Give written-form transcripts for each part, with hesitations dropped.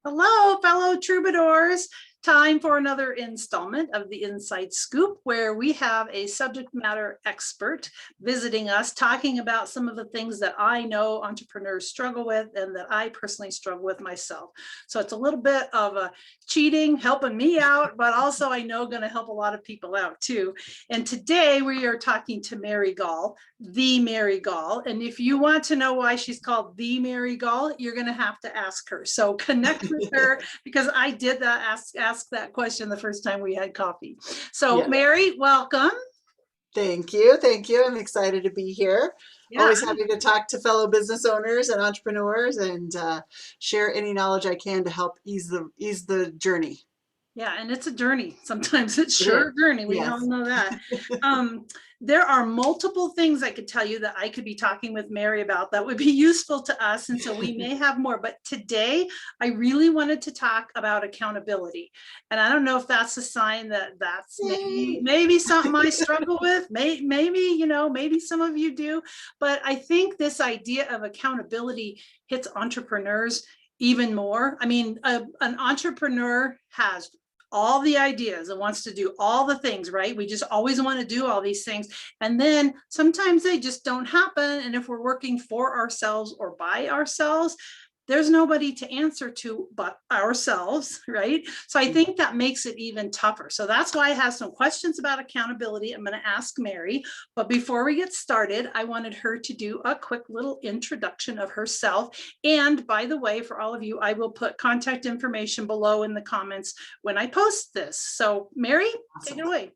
Hello, fellow troubadours. Time for another installment of the Inside Scoop, where we have a subject matter expert visiting us, talking about some of the things that I know entrepreneurs struggle with and that I personally struggle with myself. So it's a little bit of a cheating, helping me out, but also I know going to help a lot of people out too. And today we are talking to Mary Gaul, the Mary Gaul. And if you want to know why she's called the Mary Gaul, you're going to have to ask her. So connect with her, because I did that, ask that question the first time we had coffee. So yeah. Mary, welcome. Thank you. Thank you. I'm excited to be here. Yeah. Always happy to talk to fellow business owners and entrepreneurs and share any knowledge I can to help ease the journey. Yeah, and it's a journey. Sometimes it's sure a journey. We all know that. There are multiple things I could tell you that I could be talking with Mary about that would be useful to us. And so we may have more. But today, I really wanted to talk about accountability. And I don't know if that's a sign that that's maybe something I struggle with. Maybe, maybe some of you do. But I think this idea of accountability hits entrepreneurs even more. I mean, an entrepreneur has all the ideas and wants to do all the things, right? We just always want to do all these things. And then sometimes they just don't happen. And if we're working for ourselves or by ourselves, there's nobody to answer to but ourselves, right? So I think that makes it even tougher. So that's why I have some questions about accountability I'm going to ask Mary. But before we get started, I wanted her to do a quick little introduction of herself. And by the way, for all of you, I will put contact information below in the comments when I post this. So Mary, take it away.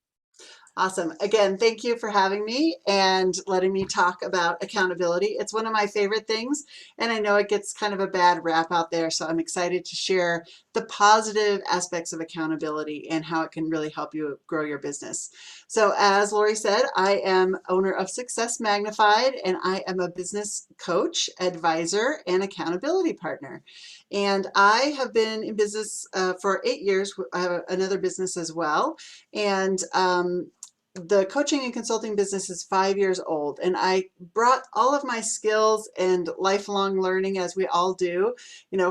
Awesome. Again, thank you for having me and letting me talk about accountability. It's one of my favorite things, and I know it gets kind of a bad rap out there, so I'm excited to share the positive aspects of accountability and how it can really help you grow your business. So as Lori said, I am owner of Success Magnified, and I am a business coach, advisor, and accountability partner. And I have been in business for 8 years. I have another business as well. And the coaching and consulting business is 5 years old, and I brought all of my skills and lifelong learning, as we all do,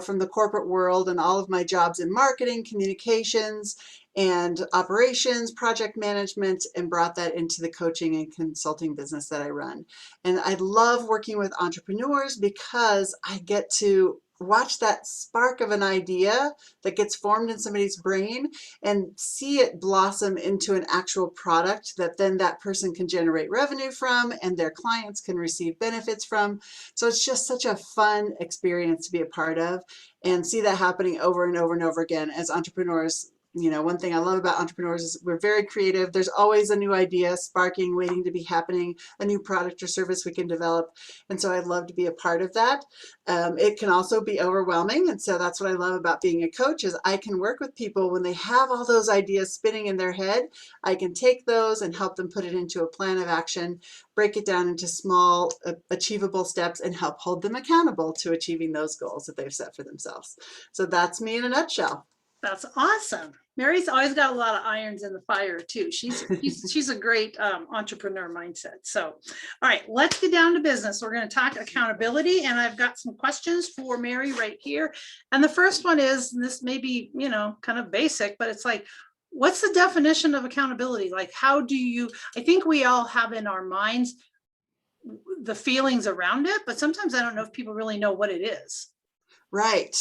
from the corporate world and all of my jobs in marketing, communications, and operations, project management, and brought that into the coaching and consulting business that I run. And I love working with entrepreneurs because I get to watch that spark of an idea that gets formed in somebody's brain and see it blossom into an actual product that then that person can generate revenue from and their clients can receive benefits from. So it's just such a fun experience to be a part of and see that happening over and over and over again as entrepreneurs. One thing I love about entrepreneurs is we're very creative. There's always a new idea sparking, waiting to be happening, a new product or service we can develop. And so I'd love to be a part of that. It can also be overwhelming. And so that's what I love about being a coach is I can work with people when they have all those ideas spinning in their head. I can take those and help them put it into a plan of action, break it down into small, achievable steps, and help hold them accountable to achieving those goals that they've set for themselves. So that's me in a nutshell. That's awesome. Mary's always got a lot of irons in the fire too. She's a great entrepreneur mindset. So, all right, let's get down to business. We're going to talk accountability, and I've got some questions for Mary right here. And the first one is, and this may be, kind of basic, but it's like, what's the definition of accountability? Like, how do you, I think we all have in our minds the feelings around it, but sometimes I don't know if people really know what it is. Right.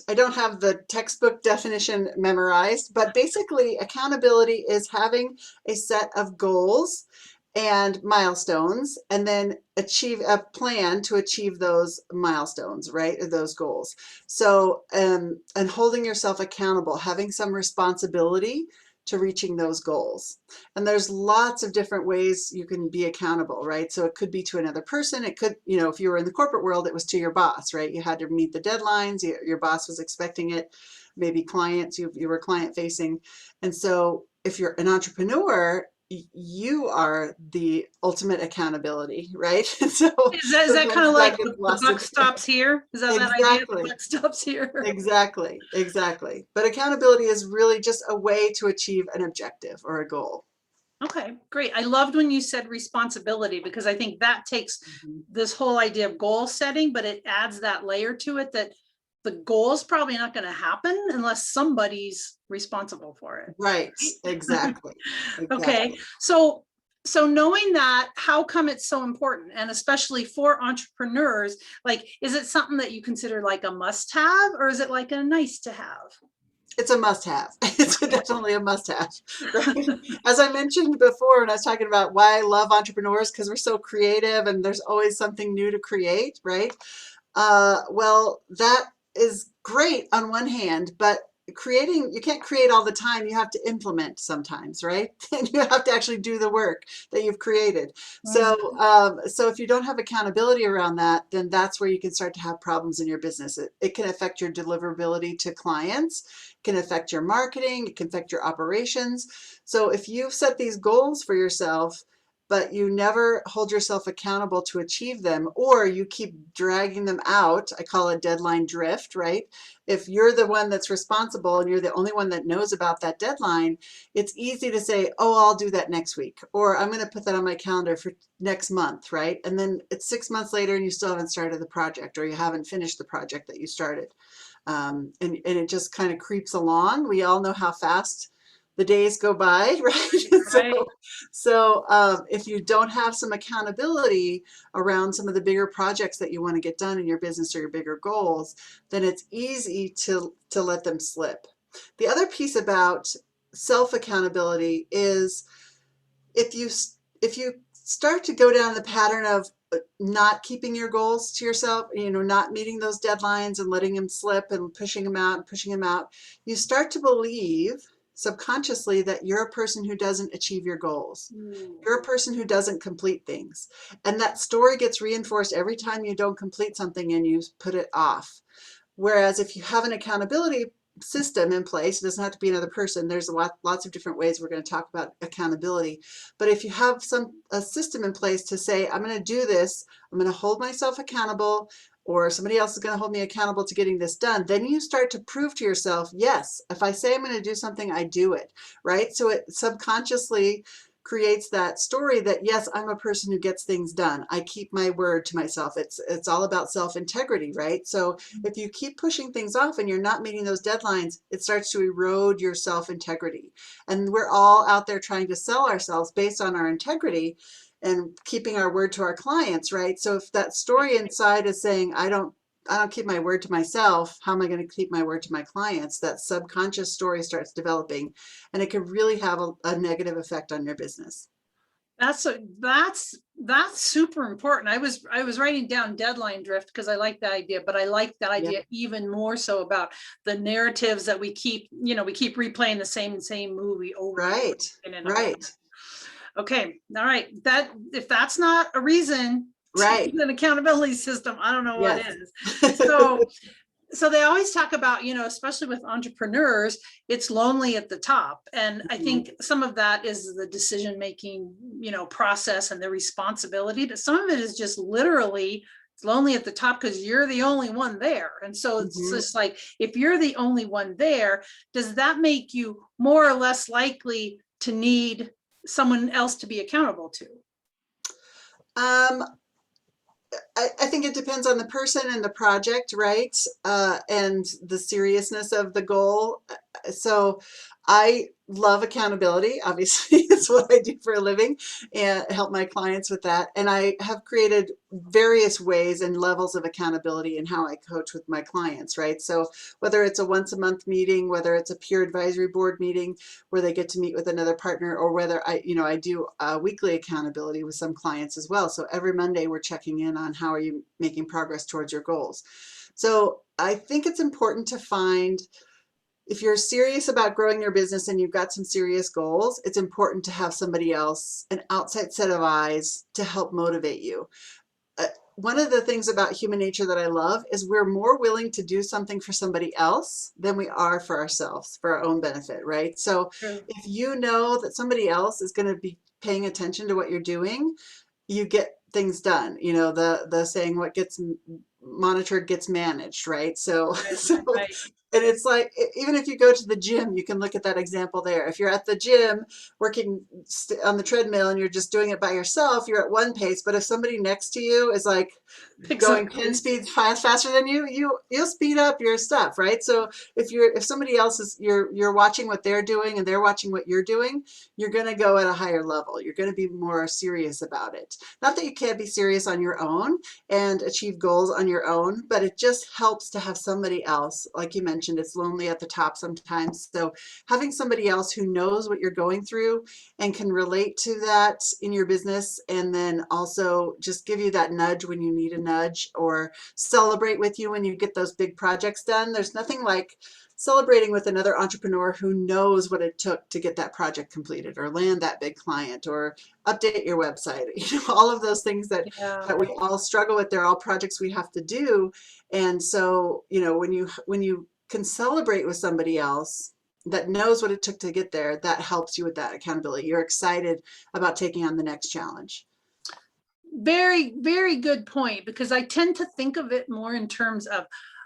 I don't have the textbook definition memorized, but basically accountability is having a set of goals and milestones and then achieve a plan to achieve those milestones, right? Or those goals. So, and holding yourself accountable, having some responsibility to reaching those goals. And there's lots of different ways you can be accountable, right? So it could be to another person. It could, if you were in the corporate world, it was to your boss, right? You had to meet the deadlines. Your boss was expecting it. Maybe clients, you were client facing. And so if you're an entrepreneur, you are the ultimate accountability, right? So is that kind of like the buck stops here? Is that exactly. That idea? The buck stops here. Exactly. But accountability is really just a way to achieve an objective or a goal. Okay, great. I loved when you said responsibility, because I think that takes this whole idea of goal setting, but it adds that layer to it that the goal is probably not going to happen unless somebody's responsible for it. Right. Exactly. Okay. Exactly. So knowing that, how come it's so important? And especially for entrepreneurs, like, is it something that you consider like a must have, or is it like a nice to have? It's a must-have. It's definitely a must-have, right? As I mentioned before, when I was talking about why I love entrepreneurs, because we're so creative and there's always something new to create, right? Well, that is great on one hand, but creating, you can't create all the time. You have to implement sometimes, right? And you have to actually do the work that you've created. So, so if you don't have accountability around that, then that's where you can start to have problems in your business. It can affect your deliverability to clients, can affect your marketing, it can affect your operations. So if you've set these goals for yourself, but you never hold yourself accountable to achieve them, or you keep dragging them out. I call it deadline drift, right? If you're the one that's responsible and you're the only one that knows about that deadline, it's easy to say, oh, I'll do that next week, or I'm going to put that on my calendar for next month, right? And then it's 6 months later and you still haven't started the project, or you haven't finished the project that you started. And it just kind of creeps along. We all know how fast the days go by, right? Right. So if you don't have some accountability around some of the bigger projects that you want to get done in your business or your bigger goals, then it's easy to let them slip. The other piece about self-accountability is if you start to go down the pattern of not keeping your goals to yourself, not meeting those deadlines and letting them slip and pushing them out and pushing them out, you start to believe subconsciously that you're a person who doesn't achieve your goals. You're a person who doesn't complete things. And that story gets reinforced every time you don't complete something and you put it off. Whereas if you have an accountability system in place, it doesn't have to be another person. There's lots of different ways we're going to talk about accountability. But if you have a system in place to say, I'm going to do this, I'm going to hold myself accountable, or somebody else is going to hold me accountable to getting this done, then you start to prove to yourself, yes, if I say I'm going to do something, I do it, right? So it subconsciously creates that story that, yes, I'm a person who gets things done. I keep my word to myself. It's all about self-integrity, right? So if you keep pushing things off and you're not meeting those deadlines, it starts to erode your self-integrity. And we're all out there trying to sell ourselves based on our integrity and keeping our word to our clients, right? So if that story inside is saying, I don't keep my word to myself, how am I going to keep my word to my clients? That subconscious story starts developing, and it can really have a negative effect on your business. That's super important. I was writing down deadline drift because I like that idea, but I like that idea even more so about the narratives that we keep replaying the same movie over Right. and over. Right. Okay. All right. That if that's not a reason to Right. use an accountability system, I don't know what Yes. is. So they always talk about, especially with entrepreneurs, it's lonely at the top. And I think some of that is the decision-making, process and the responsibility, but some of it is just literally it's lonely at the top because you're the only one there. And so it's just like, if you're the only one there, does that make you more or less likely to need someone else to be accountable to? I think it depends on the person and the project, right? And the seriousness of the goal. So I love accountability. Obviously, it's what I do for a living and help my clients with that. And I have created various ways and levels of accountability in how I coach with my clients, right? So whether it's a once a month meeting, whether it's a peer advisory board meeting where they get to meet with another partner, or whether I do weekly accountability with some clients as well. So every Monday we're checking in on how are you making progress towards your goals. So I think it's important to find, if you're serious about growing your business and you've got some serious goals, it's important to have somebody else, an outside set of eyes to help motivate you. One of the things about human nature that I love is we're more willing to do something for somebody else than we are for ourselves, for our own benefit, right? So if you know that somebody else is going to be paying attention to what you're doing, you get things done. The saying, what gets monitored gets managed, right? So And it's like, even if you go to the gym, you can look at that example there. If you're at the gym working on the treadmill and you're just doing it by yourself, you're at one pace. But if somebody next to you is like Picks up. going 10 speeds faster than you'll speed up your stuff, right? So if somebody else is, you're watching what they're doing and they're watching what you're doing, you're going to go at a higher level. You're going to be more serious about it. Not that you can't be serious on your own and achieve goals on your own, but it just helps to have somebody else. Like you mentioned, it's lonely at the top sometimes. So having somebody else who knows what you're going through and can relate to that in your business, and then also just give you that nudge when you need a nudge, or celebrate with you when you get those big projects done. There's nothing like celebrating with another entrepreneur who knows what it took to get that project completed, or land that big client, or update your website. All of those things that we all struggle with. They're all projects we have to do. And so, when you can celebrate with somebody else that knows what it took to get there, that helps you with that accountability. You're excited about taking on the next challenge. Very, very good point, because I tend to think of it more in terms of,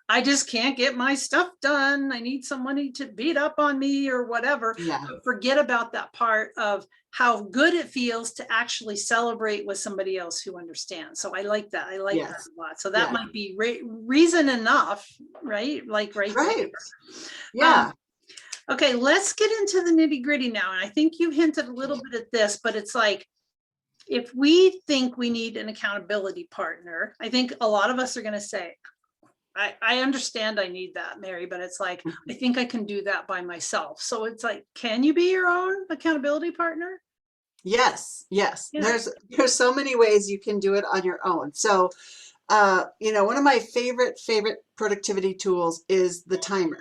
I just can't get my stuff done. I need somebody to beat up on me or whatever. Yeah. But forget about that part of how good it feels to actually celebrate with somebody else who understands. So I like that. I like that a lot. So that might be reason enough, right? Like right there. Yeah. Okay, let's get into the nitty gritty now. And I think you hinted a little bit at this, but it's like, if we think we need an accountability partner, I think a lot of us are going to say, I understand I need that, Mary, but it's like, I think I can do that by myself. So it's like, can you be your own accountability partner? Yes. There's so many ways you can do it on your own. So, one of my favorite productivity tools is the timer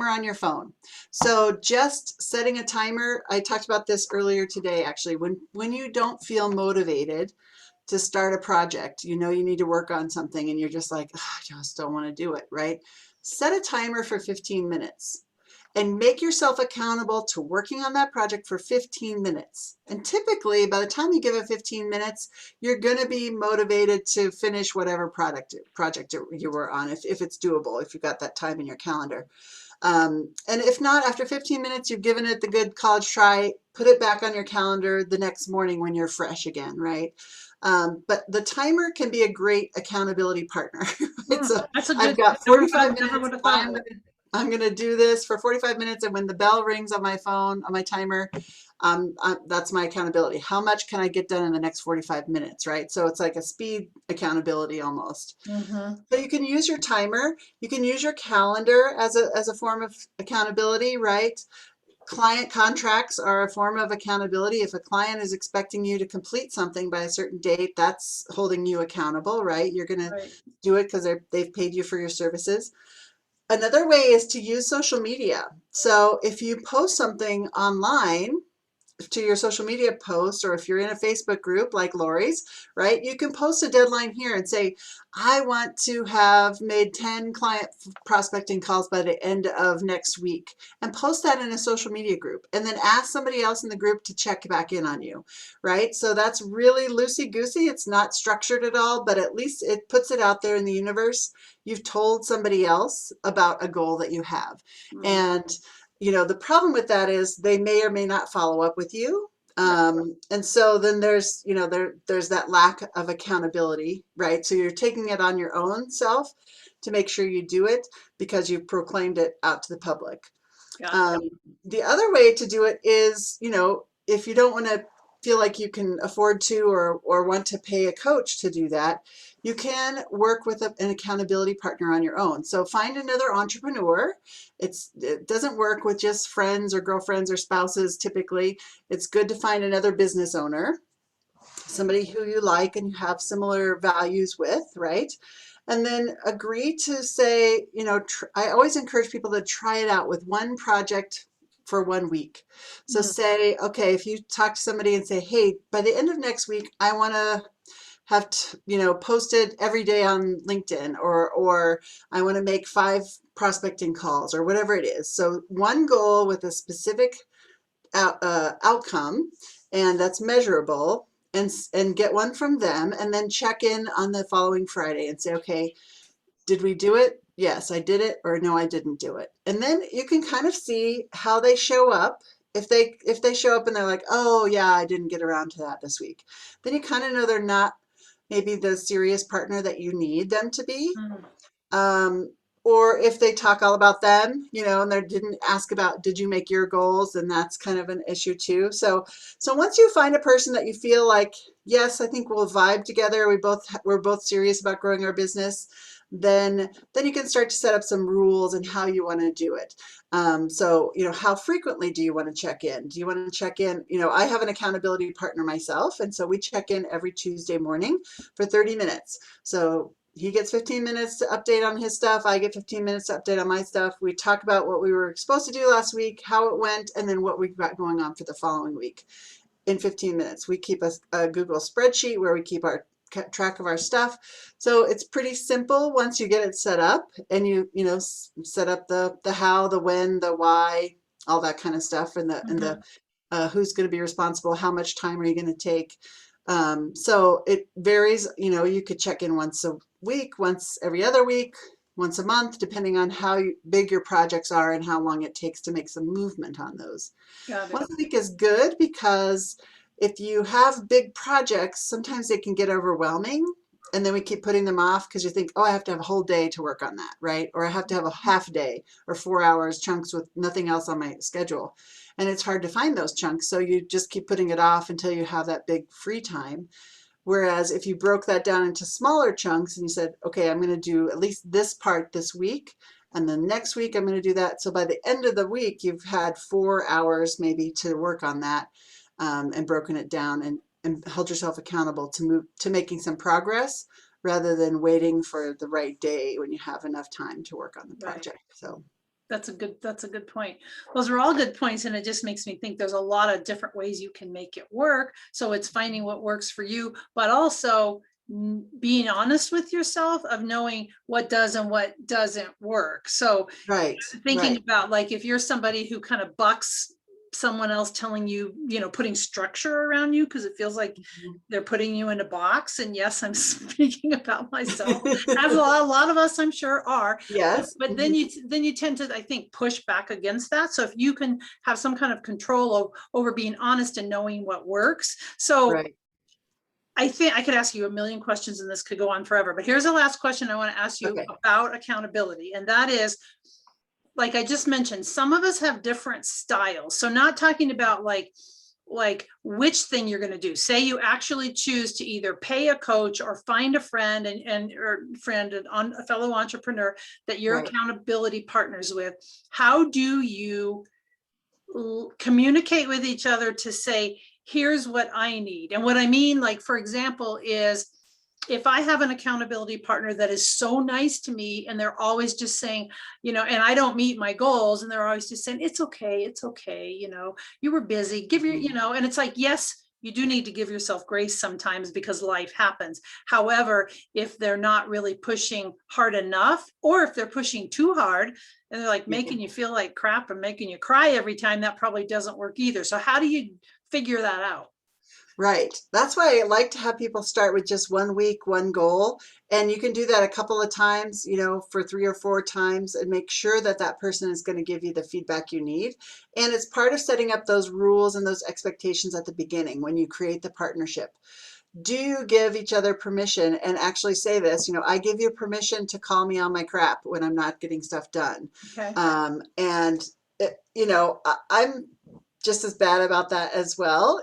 on your phone. So just setting a timer, I talked about this earlier today, actually, when you don't feel motivated to start a project, you need to work on something and you're just like, I just don't want to do it, right? Set a timer for 15 minutes and make yourself accountable to working on that project for 15 minutes. And typically, by the time you give it 15 minutes, you're going to be motivated to finish whatever project you were on, if it's doable, if you've got that time in your calendar. And if not, after 15 minutes, you've given it the good college try, put it back on your calendar the next morning when you're fresh again, right? But the timer can be a great accountability partner. So I've got 45 minutes. I'm going to do this for 45 minutes. And when the bell rings on my phone, on my timer, that's my accountability. How much can I get done in the next 45 minutes, right? So it's like a speed accountability almost. So you can use your timer. You can use your calendar as a form of accountability, right? Client contracts are a form of accountability. If a client is expecting you to complete something by a certain date, that's holding you accountable, right? You're going to do it because they've paid you for your services. Another way is to use social media. So if you post something online to your social media post, or if you're in a Facebook group like Lori's, right, you can post a deadline here and say, I want to have made 10 client prospecting calls by the end of next week, and post that in a social media group, and then ask somebody else in the group to check back in on you, right? So that's really loosey-goosey. It's not structured at all, but at least it puts it out there in the universe. You've told somebody else about a goal that you have. And the problem with that is they may or may not follow up with you. And so then there's that lack of accountability, right? So you're taking it on your own self to make sure you do it because you've proclaimed it out to the public. The other way to do it is, if you don't want to feel like you can afford to or want to pay a coach to do that, you can work with an accountability partner on your own. So find another entrepreneur. It doesn't work with just friends or girlfriends or spouses typically. It's good to find another business owner, somebody who you like and you have similar values with, right? And then agree to say, I always encourage people to try it out with one project for 1 week. So say, okay, if you talk to somebody and say, hey, by the end of next week, I want to have posted every day on LinkedIn, or I want to make 5 prospecting calls, or whatever it is. So one goal with a specific outcome, and that's measurable, and get one from them, and then check in on the following Friday and say, okay, did we do it? yes, I did it, or no, I didn't do it. And then you can kind of see how they show up. If they show up and they're like, oh yeah, I didn't get around to that this week, then you kind of know they're not maybe the serious partner that you need them to be. Mm, Um, or if they talk all about them, and they didn't ask about, did you make your goals? Then that's kind of an issue too. So once you find a person that you feel like, yes, I think we'll vibe together. We're both serious about growing our business. Then you can start to set up some rules and how you want to do it. So, how frequently do you want to check in? Do you want to check in? I have an accountability partner myself, and so we check in every Tuesday morning for 30 minutes. So he gets 15 minutes to update on his stuff. I get 15 minutes to update on my stuff. We talk about what we were supposed to do last week, how it went, and then what we've got going on for the following week in 15 minutes. We keep a Google spreadsheet where we keep our track of our stuff. So it's pretty simple once you get it set up, and set up the how, the when, the why, all that kind of stuff, and the mhm. who's going to be responsible, how much time are you going to take. So it varies. You could check in once a week, once every other week, once a month, depending on how big your projects are and how long it takes to make some movement on those. Got it. Once a week is good because if you have big projects, sometimes they can get overwhelming. And then we keep putting them off because you think, oh, I have to have a whole day to work on that, right? Or I have to have a half day or 4 hours chunks with nothing else on my schedule. And it's hard to find those chunks. So you just keep putting it off until you have that big free time. Whereas if you broke that down into smaller chunks and you said, okay, I'm going to do at least this part this week, and then next week I'm going to do that. So by the end of the week, you've had 4 hours maybe to work on that, and broken it down and held yourself accountable to move to making some progress rather than waiting for the right day when you have enough time to work on the Right. project. So That's a good point. Those are all good points. And it just makes me think there's a lot of different ways you can make it work. So it's finding what works for you, but also being honest with yourself of knowing what does and what doesn't work. So right, thinking right. about, like, if you're somebody who kind of bucks someone else telling you, putting structure around you because it feels like Mhm. they're putting you in a box. And yes, I'm speaking about myself, as a lot of us I'm sure are. but, Yes. but then Mhm. you tend to, I think, push back against that. So if you can have some kind of control over being honest and knowing what works. So Right. I think I could ask you a million questions and this could go on forever, but here's the last question I want to ask you Okay. about accountability. And that is, like I just mentioned, some of us have different styles. So not talking about like which thing you're going to do. Say you actually choose to either pay a coach or find a friend and a fellow entrepreneur that you're Right. accountability partners with. How do you communicate with each other to say, here's what I need? And what I mean, like, for example, is if I have an accountability partner that is so nice to me and they're always just saying, and I don't meet my goals and they're always just saying, it's okay, you were busy, Mhm. and it's like, yes, you do need to give yourself grace sometimes because life happens. However, if they're not really pushing hard enough, or if they're pushing too hard and they're like Yeah. making you feel like crap and making you cry every time, that probably doesn't work either. So how do you figure that out? Right. That's why I like to have people start with just 1 week, one goal. And you can do that a couple of times, for 3 or 4 times, and make sure that that person is going to give you the feedback you need. And it's part of setting up those rules and those expectations at the beginning when you create the partnership. Do you give each other permission and actually say this, I give you permission to call me on my crap when I'm not getting stuff done. Okay. And, I'm just as bad about that as well.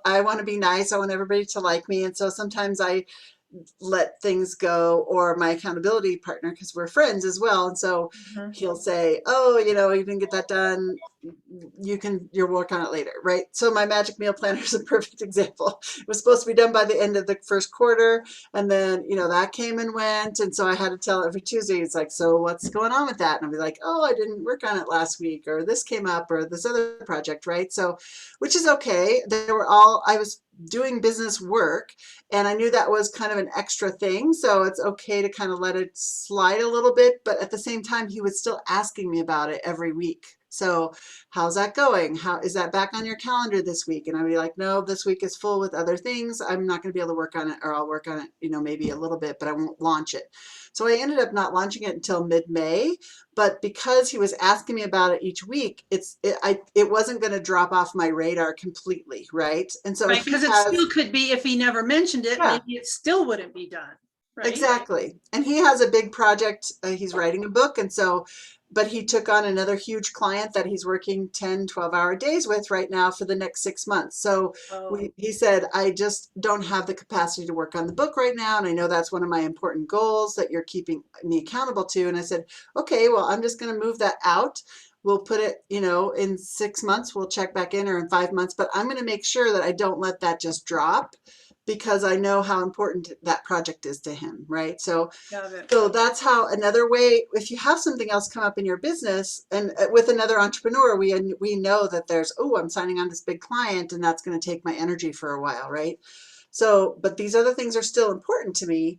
I want to be nice. I want everybody to like me. And so sometimes I let things go, or my accountability partner, because we're friends as well. And so Mhm. he'll say, oh, you didn't get that done. You'll work on it later, right? So my magic meal planner is a perfect example. It was supposed to be done by the end of the first quarter. And then, that came and went. And so I had to tell every Tuesday, it's like, so what's going on with that? And I'll be like, oh, I didn't work on it last week, or this came up, or this other project, right? So, which is okay. I was doing business work, and I knew that was kind of an extra thing. So it's okay to kind of let it slide a little bit. But at the same time, he was still asking me about it every week. So how's that going? How is that back on your calendar this week? And I'd be like, no, this week is full with other things. I'm not going to be able to work on it, or I'll work on it, maybe a little bit, but I won't launch it. So I ended up not launching it until mid-May, but because he was asking me about it each week, it wasn't going to drop off my radar completely, right? And so Right, he because it has, still could be, if he never mentioned it, yeah, maybe it still wouldn't be done, right? exactly. And he has a big project. He's writing a book. And so, but he took on another huge client that he's working 10, 12-hour days with right now for the next 6 months. So Oh, he said, I just don't have the capacity to work on the book right now. And I know that's one of my important goals that you're keeping me accountable to. And I said, okay, well, I'm just going to move that out. We'll put it, in 6 months, we'll check back in, or in 5 months, but I'm going to make sure that I don't let that just drop, because I know how important that project is to him, right? So, got it. so that's how another way, if you have something else come up in your business, and with another entrepreneur, we know that there's, oh, I'm signing on this big client and that's going to take my energy for a while, right? So, but these other things are still important to me.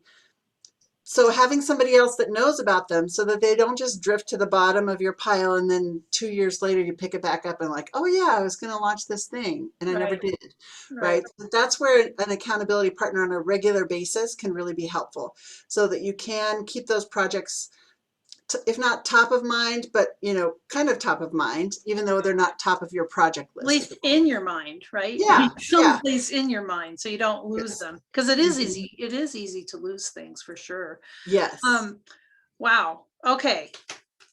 So having somebody else that knows about them, so that they don't just drift to the bottom of your pile and then 2 years later you pick it back up and like, oh yeah, I was going to launch this thing and I never Right, did, right. right? That's where an accountability partner on a regular basis can really be helpful, so that you can keep those projects, if not top of mind, but kind of top of mind, even though they're not top of your project At list at least the moment. in your mind, right? Yeah, yeah, Someplace in your mind, so you don't lose yes, them. Because it is mhm, easy. It is easy to lose things for sure. yes. Um, wow. Okay.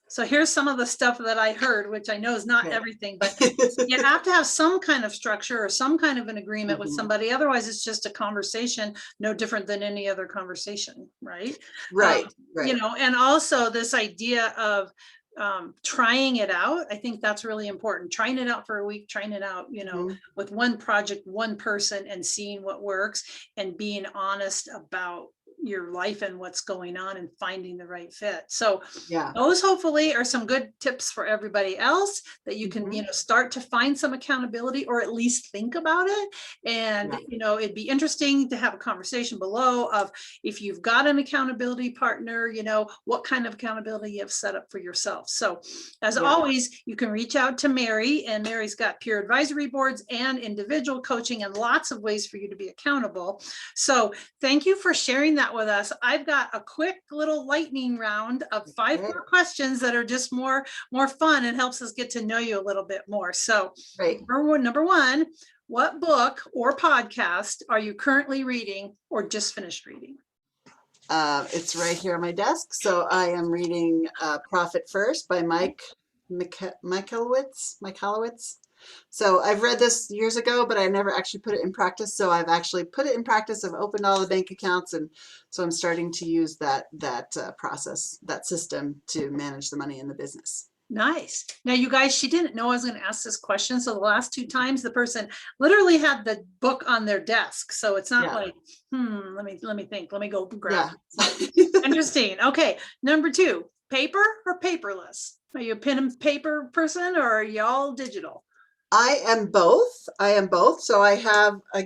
So here's some of the stuff that I heard, which I know is not Okay. everything, but you have to have some kind of structure or some kind of an agreement with Mhm. somebody. Otherwise, it's just a conversation, no different than any other conversation, right? Um, Right, right. and also this idea of trying it out. I think that's really important. Trying it out for a week, trying it out, Mhm. with one project, one person, and seeing what works, and being honest about your life and what's going on, and finding the right fit. So Yeah. those hopefully are some good tips for everybody else, that you can, Mhm. start to find some accountability, or at least think about it. And, Yeah. it'd be interesting to have a conversation below of, if you've got an accountability partner, what kind of accountability you have set up for yourself. So as Yeah. always, you can reach out to Mary, and Mary's got peer advisory boards and individual coaching, and lots of ways for you to be accountable. So thank you for sharing that with us. I've got a quick little lightning round of 5 Okay. more questions that are just more fun, and helps us get to know you a little bit more. So Great. number one, what book or podcast are you currently reading or just finished reading? It's right here on my desk. So I am reading Profit First by Michalowicz. So I've read this years ago, but I never actually put it in practice. So I've actually put it in practice. I've opened all the bank accounts, and so I'm starting to use that process, that system, to manage the money in the business. Nice. Now, you guys, she didn't know I was going to ask this question. So the last 2 times, the person literally had the book on their desk. So it's not Yeah. like, let me think. Let me go grab Yeah. it. So interesting. Okay. Number 2, paper or paperless? Are you a pen and paper person, or are y'all digital? I am both. I am both. So I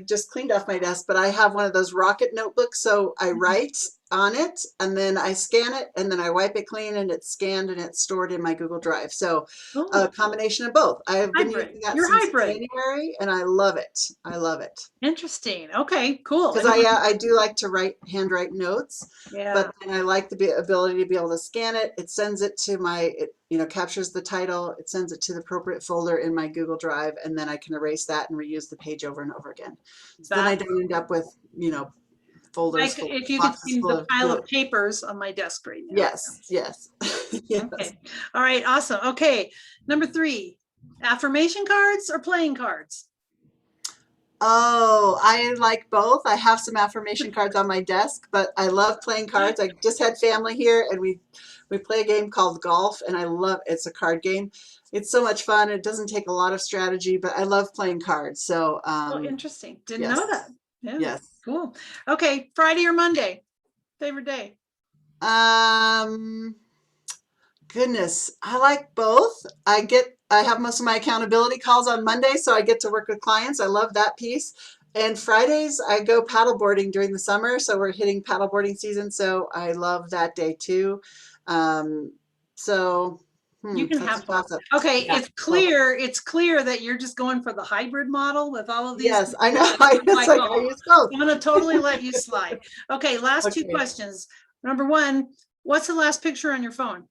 just cleaned off my desk, but I have one of those rocket notebooks. So I write on it and then I scan it and then I wipe it clean and it's scanned and it's stored in my Google Drive. So a Oh, combination of both. I have been hybrid. using that You're since hybrid. January and I love it. I love it. Interesting. Okay, cool. Because I do like to handwrite notes, Yeah. but then I like the ability to be able to scan it. It sends it to captures the title. It sends it to the appropriate folder in my Google Drive, and then I can erase that and reuse the page over and over again. So then I That, don't end up with, folders full, if you could boxes see full the of pile of notes. papers on my desk right now. Yes, yes, Yeah. yes. Okay. All right. Awesome. Okay. Number 3, affirmation cards or playing cards? Oh, I like both. I have some affirmation cards on my desk, but I love playing cards. I just had family here and we play a game called golf, and it's a card game. It's so much fun. It doesn't take a lot of strategy, but I love playing cards. So, Oh, interesting. Didn't yes, know that. Yeah. yes. Cool. Okay. Friday or Monday? Favorite day? Um, Goodness, I like both. I have most of my accountability calls on Monday, so I get to work with clients. I love that piece. And Fridays, I go paddleboarding during the summer, so we're hitting paddleboarding season, so I love that day too. Um, so You can That's have both. awesome. Okay, Yeah. it's clear that you're just going for the hybrid model with all of these. Yes, I know. I was like, I use both. I'm gonna totally let you slide. Okay, last two Okay. questions. Number one, what's the last picture on your phone?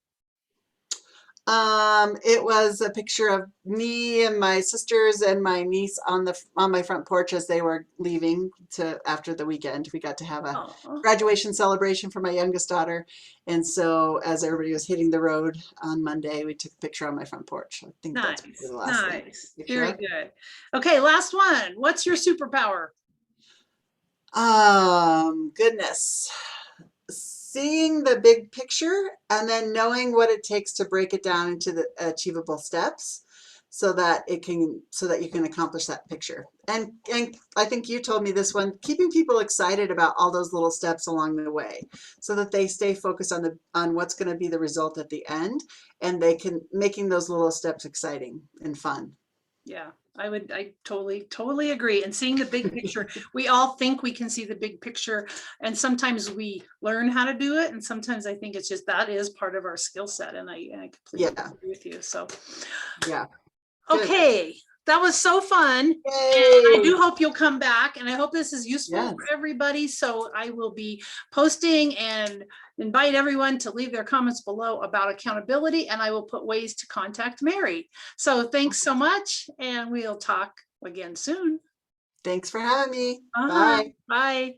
It was a picture of me and my sisters and my niece on my front porch as they were leaving to after the weekend. We got to have a Oh, graduation celebration for my youngest daughter. And so as everybody was hitting the road on Monday, we took a picture on my front porch. I think that's probably nice, the last thing. nice. Picture Very of. good. Okay, last one. What's your superpower? Goodness. Seeing the big picture and then knowing what it takes to break it down into the achievable steps so that you can accomplish that picture. And I think you told me this one, keeping people excited about all those little steps along the way so that they stay focused on what's going to be the result at the end, and they can making those little steps exciting and fun. Yeah, I totally agree. And seeing the big picture, we all think we can see the big picture, and sometimes we learn how to do it. And sometimes I think it's just that is part of our skill set. And I completely Yeah. agree with you. So, Yeah. Good. okay, that was so fun. I Yay. do hope you'll come back, and I hope this is useful Yes. for everybody. So I will be posting and invite everyone to leave their comments below about accountability, and I will put ways to contact Mary. So thanks so much, and we'll talk again soon. Thanks for having me. Bye. Bye.